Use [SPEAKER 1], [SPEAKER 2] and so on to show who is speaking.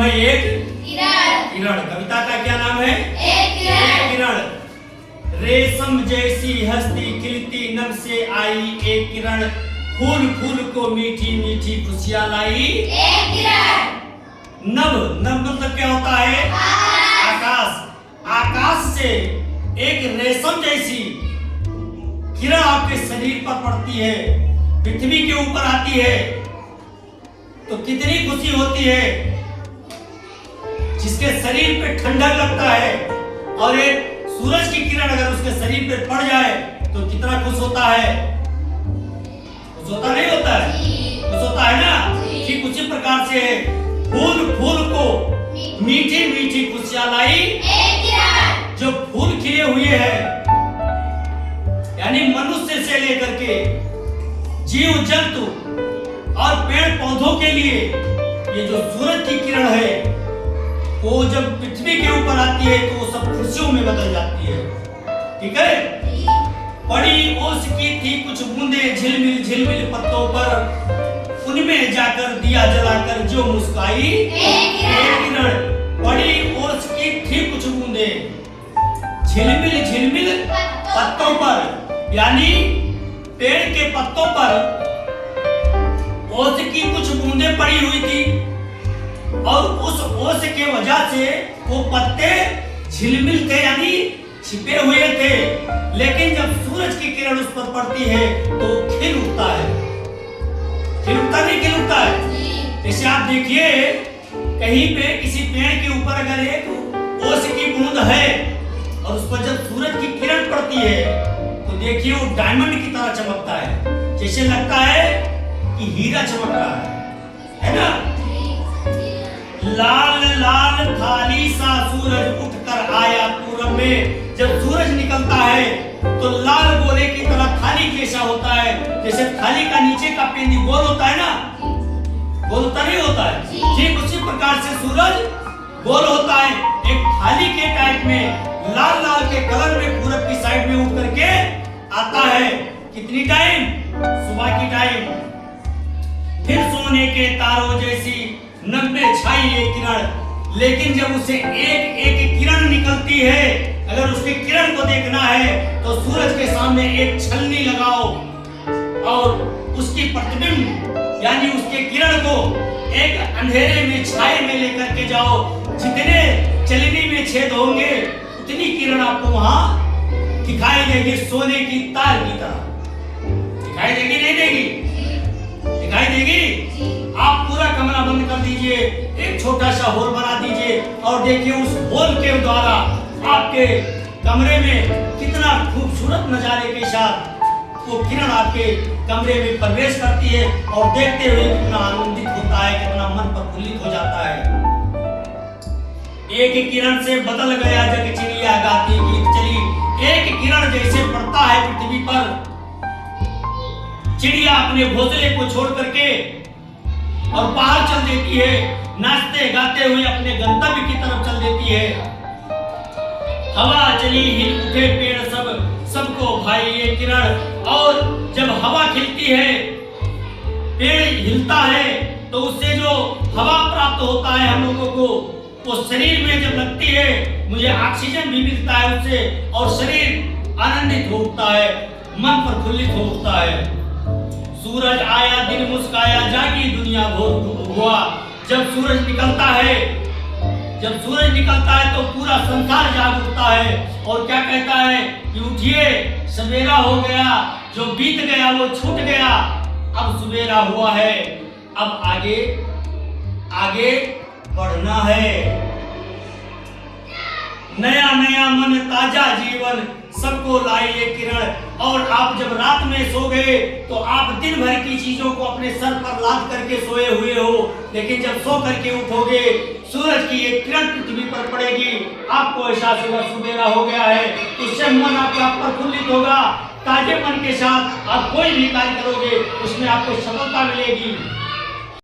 [SPEAKER 1] है एक
[SPEAKER 2] किरण।
[SPEAKER 1] किरण। कविता का क्या नाम है?
[SPEAKER 2] एक किरण।
[SPEAKER 1] किरण। रेशम जैसी हस्ती खिलती नभ से आई एक किरण, फूल फूल को मीठी मीठी खुशियां लाई
[SPEAKER 2] एक किरण।
[SPEAKER 1] नभ, नभ मतलब क्या होता है? आकाश। आकाश से एक रेशम जैसी किरण आपके शरीर पर पड़ती है, पृथ्वी के ऊपर आती है, तो कितनी खुशी होती है। जिसके शरीर पे ठंडक लगता है और एक सूरज की किरण अगर उसके शरीर पे पड़ जाए तो कितना खुश होता है। खुश होता नहीं होता है? खुश होता है ना। ठीक उसी प्रकार से फूल फूल को मीठी मीठी खुशियां लाई
[SPEAKER 2] एक किरण।
[SPEAKER 1] जो फूल खिले हुए हैं, यानी मनुष्य से लेकर के जीव जंतु और पेड़ पौधों के लिए ये जो सूरज की किरण है वो जब पृथ्वी के ऊपर आती है तो वो सब खुशियों में बदल जाती है। ठीक है। बड़ी ओस की थी कुछ बूंदे झिलमिल झिलमिल पत्तों पर, उनमें जाकर दिया जलाकर जो मुस्काई एक किरण। बड़ी ओस की थी कुछ बूंदे झिलमिल झिलमिल पत्तों पर, यानी पेड़ के पत्तों पर ओस की कुछ बूंदें पड़ी हुई थी और उस ओस के वजह से वो पत्ते झिलमिल थे, यानी छिपे हुए थे। लेकिन जब सूरज की किरण उस पर पड़ती है तो खिल उठता है। खिल उठता नहीं, खिल उठता है। जैसे आप देखिए कहीं पे किसी पेड़ के ऊपर अगर एक ओस की बूंद है और उस पर जब सूरज की किरण पड़ती है तो देखिए वो डायमंड की तरह चमकता है, जैसे लगता है कि हीरा चमक रहा है ना। लाल लाल थाली सा सूरज उठकर आया पूरब में। जब सूरज निकलता है तो लाल गोले की तरह थाली जैसा होता है, जैसे थाली का नीचे का पेंदी गोल होता है ना, गोल होता नहीं होता है, ठीक उसी प्रकार से सूरज गोल होता है। एक थाली के टाइप में लाल लाल के कलर में पूरब की साइड में उठ करके आता है। कितनी टाइम? सुबह की टाइम। फिर सोने के तारों जैसी नभ में छाई ये किरण। लेकिन जब उसे एक एक किरण निकलती है, अगर उसकी किरण को देखना है तो सूरज के सामने एक छलनी लगाओ और उसकी प्रतिबिंब यानी उसके किरण को एक अंधेरे में छाए में लेकर के जाओ। जितने चलनी में छेद होंगे उतनी किरण आपको वहां दिखाई देगी, सोने की तार की तरह। दिखाई देगी नहीं देगी? दिखाई देगी। आप पूरा कमरा बंद कर दीजिए, एक छोटा सा होल बना दीजिए और देखिए उस होल के द्वारा आपके कमरे में कितना खूबसूरत नजारे के साथ वो किरण आपके कमरे में प्रवेश करती है और देखते हुए कितना आनंदित होता है, कितना मन प्रफुल्लित हो जाता है। एक किरण से बदल गया जग, चिड़िया गाती गीत चली। एक किरण जैसे पड़ता है पृथ्वी पर, चिड़िया अपने घोंसले को छोड़ करके और बाहर चल देती है, नाचते गाते हुए अपने गंतव्य की तरफ चल देती है। हवा चली हिल उठे पेड़ सब, सबको भाई ये किरण। और जब हवा खिलती है, पेड़ हिलता है, तो उससे जो हवा प्राप्त होता है हम लोगों को, वो शरीर में जब लगती है मुझे ऑक्सीजन भी मिलता है उससे और शरीर आनंदित होता है, मन प्रफुल्लित होता है। सूरज आया दिन मुस्काया जागी दुनिया भोर हुआ। जब सूरज निकलता है, जब सूरज निकलता है तो पूरा संसार जाग उठता है और क्या कहता है कि उठिए सवेरा हो गया, जो बीत गया वो छूट गया, अब सवेरा हुआ है, अब आगे आगे बढ़ना है। नया नया मन ताजा जीवन सबको लाई ये किरण। और आप जब रात में सो गए तो आप दिन भर की चीजों को अपने सर पर लाद करके सोए हुए हो, लेकिन जब सो करके उठोगे सूरज की एक किरण पृथ्वी पर पड़ेगी, आपको एहसास होगा सवेरा हो गया है। इससे मन आपका प्रफुल्लित होगा, ताजे मन के साथ आप कोई भी कार्य करोगे उसमें आपको सफलता मिलेगी।